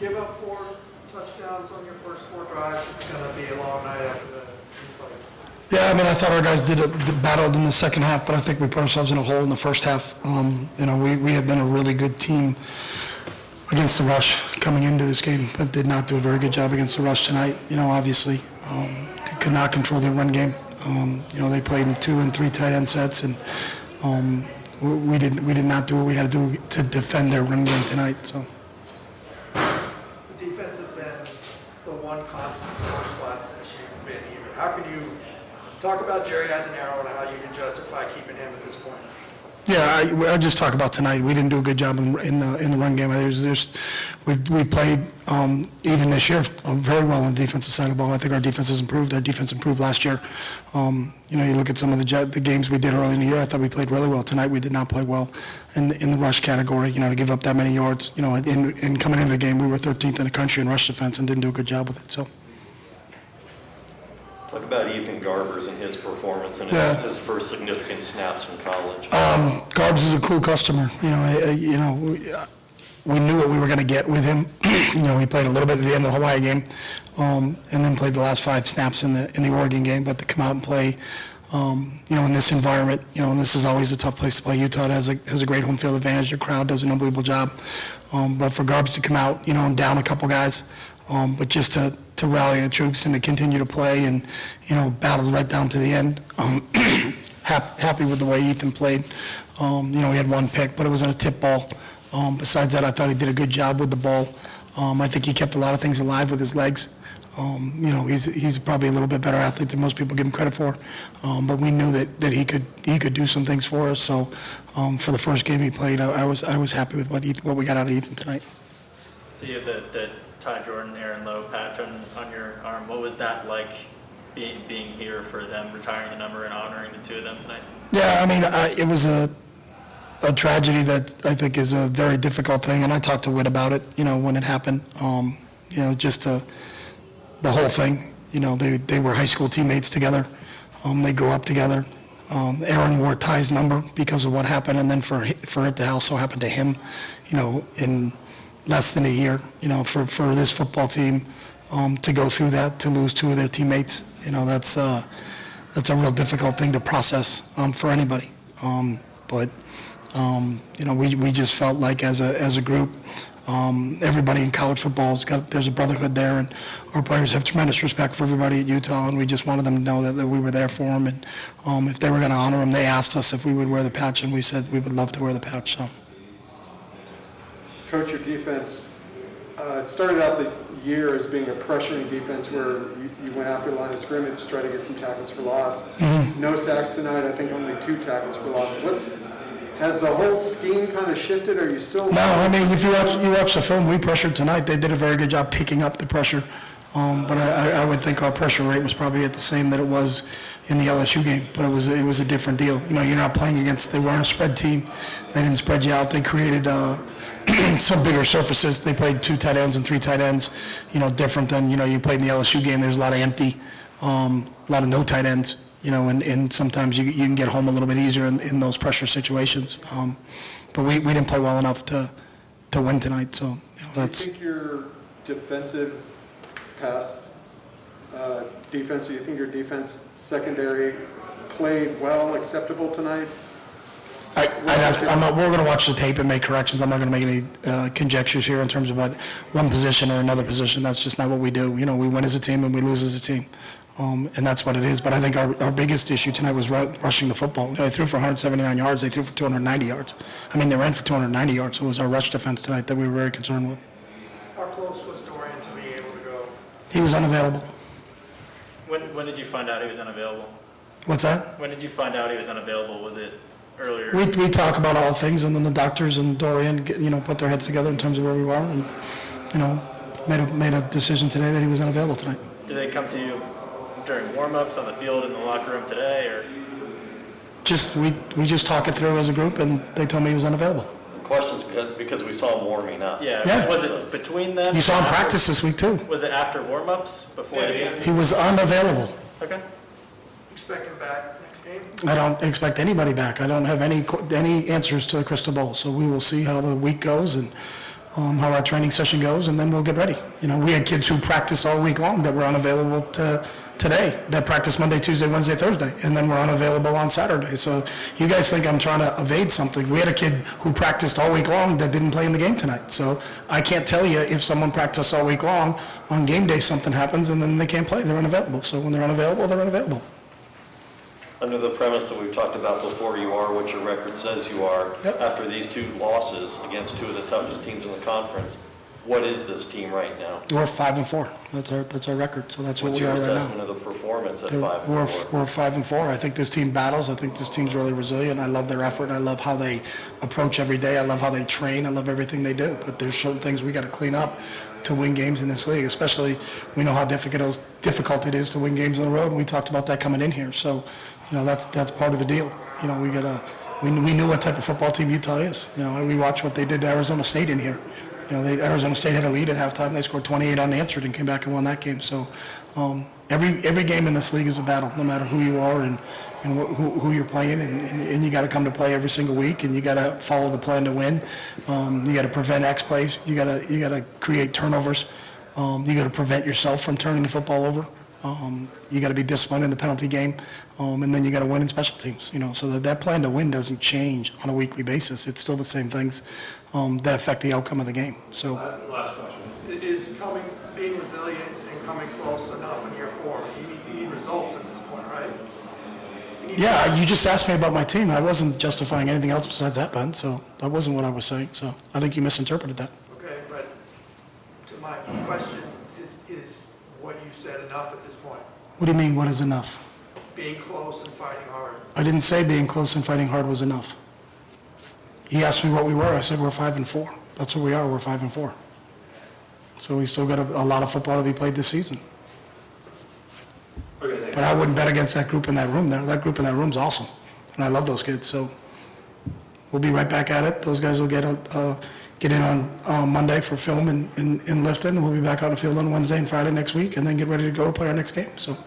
give up 4 touchdowns on your first 4 drives. It's going to be a long night after that. Yeah, I mean, I thought our guys battled in the second half, but I think we put ourselves in a hole in the first half. We had been a really good team against the rush coming into this game, but did not do a very good job against the rush tonight. Obviously, could not control their run game. They played in 2 and 3 tight end sets, and we did not do what we had to do to defend their run game tonight. So. The defense has been the one constant sore spot since you've been here. How can you talk about Jerry as an arrow and how you can justify keeping him at this point? Yeah, I just talk about tonight. We didn't do a good job in the run game. We've played even this year very well on the defensive side of the ball. I think our defense has improved. Our defense improved last year. You look at some of the games we did early in the year. I thought we played really well. Tonight we did not play well in the rush category. To give up that many yards. In coming into the game, we were 13th in the country in rush defense and didn't do a good job with it. So. Talk about Ethan Garbers and his performance and his first significant snaps in college. Garbs is a cool customer. We knew what we were going to get with him. He played a little bit at the end of the Hawaii game, and then played the last 5 snaps in the Oregon game. But to come out and play, in this environment, and this is always a tough place to play. Utah has a great home field advantage. Your crowd does an unbelievable job. But for Garbs to come out, and down a couple guys, but just to rally the troops and to continue to play and, battle right down to the end. Happy with the way Ethan played. He had 1 pick, but it was on a tip ball. Besides that, I thought he did a good job with the ball. I think he kept a lot of things alive with his legs. He's probably a little bit better athlete than most people give him credit for. But we knew that he could do some things for us. So for the first game he played, I was happy with what we got out of Ethan tonight. So you have the Ty Jordan, Aaron Lowe patch on your arm. What was that like being here for them, retiring the number and honoring the 2 of them tonight? Yeah, I mean, it was a tragedy that I think is a very difficult thing, and I talked to Whit about it, when it happened. Just the whole thing. They were high school teammates together. They grew up together. Aaron wore Ty's number because of what happened, and then for it to also happen to him, in less than a year, for this football team to go through that, to lose 2 of their teammates, that's a real difficult thing to process for anybody. But we just felt like as a group, everybody in college football there's a brotherhood there, and our players have tremendous respect for everybody at Utah, and we just wanted them to know that we were there for them. And if they were going to honor them, they asked us if we would wear the patch, and we said we would love to wear the patch. So. Coach, your defense, it started out the year as being a pressuring defense where you went after the line of scrimmage to try to get some tackles for loss. Mm-hmm. No sacks tonight, I think only 2 tackles for loss. Has the whole scheme kind of shifted, or are you still? No, I mean, if you watch the film, we pressured tonight. They did a very good job picking up the pressure. But I would think our pressure rate was probably at the same that it was in the LSU game, but it was a different deal. You're not playing against, they weren't a spread team. They didn't spread you out. They created some bigger surfaces. They played 2 tight ends and 3 tight ends, different than, you played in the LSU game. There's a lot of empty, a lot of no tight ends, and sometimes you can get home a little bit easier in those pressure situations. But we didn't play well enough to win tonight, so that's. Do you think your defensive pass defense, do you think your defense secondary played well, acceptable tonight? We're going to watch the tape and make corrections. I'm not going to make any conjectures here in terms of about one position or another position. That's just not what we do. We win as a team and we lose as a team. And that's what it is. But I think our biggest issue tonight was rushing the football. They threw for 179 yards. They threw for 290 yards. I mean, they ran for 290 yards. So it was our rush defense tonight that we were very concerned with. How close was Dorian to be able to go? He was unavailable. When did you find out he was unavailable? What's that? When did you find out he was unavailable? Was it earlier? We talk about all things, and then the doctors and Dorian, put their heads together in terms of where we were, and made a decision today that he was unavailable tonight. Did they come to you during warm-ups on the field in the locker room today, or? We just talk it through as a group, and they told me he was unavailable. Questions because we saw him warming up. Yeah. Was it between them? You saw him practice this week too. Was it after warm-ups before the game? He was unavailable. Okay. Expect him back next game? I don't expect anybody back. I don't have any answers to the crystal ball. So we will see how the week goes, and how our training session goes, and then we'll get ready. You know, we had kids who practiced all week long that were unavailable today, that practiced Monday, Tuesday, Wednesday, Thursday, and then were unavailable on Saturday. So you guys think I'm trying to evade something. We had a kid who practiced all week long that didn't play in the game tonight. So I can't tell you if someone practiced all week long, on game day something happens and then they can't play, they're unavailable. So when they're unavailable, they're unavailable. Under the premise that we've talked about before, you are what your record says you are. Yep. After these 2 losses against 2 of the toughest teams in the conference, what is this team right now? We're 5-4. That's our record. So that's what What's we your are right now. assessment of the performance at We're 5-4? we're 5-4. I think this team battles. I think this team's really resilient. I love their effort. I love how they approach every day. I love how they train. I love everything they do. But there's certain things we got to clean up to win games in this league. Especially, we know how difficult it is to win games on the road, and we talked about that coming in here. So, you know, that's part of the deal. You know, we knew what type of football team Utah is. You know, we watched what they did to Arizona State in here. You know, Arizona State had a lead at halftime. They scored 28 unanswered and came back and won that game. So every game in this league is a battle, no matter who you are and who you're playing. And you got to come to play every single week, and you got to follow the plan to win. You got to prevent X plays. You got to create turnovers. You got to prevent yourself from turning the football over. You got to be disciplined in the penalty game, and then you got to win in special teams. You know, so that plan to win doesn't change on a weekly basis. It's still the same things that affect the outcome of the game. So, Last question. Is being resilient and coming close enough in year 4? You need results at this point, right? yeah, you just asked me about my team. I wasn't justifying anything else besides that, Ben. So that wasn't what I was saying. So I think you misinterpreted that. Okay, but to my question, is what you said enough at this point? What do you mean? What is enough? Being close and fighting hard. I didn't say being close and fighting hard was enough. He asked me what we were. I said we're 5-4. That's what we are. We're 5-4. So we still got a lot of football to be played this season. Okay, thank But I wouldn't bet against that group in that room there. That group in that room's awesome, and I love those kids. So we'll be right back at it. Those guys will get in on Monday for film in Lifton, and we'll be back on the field on Wednesday and Friday next week, and then get ready to go to play our next game. So.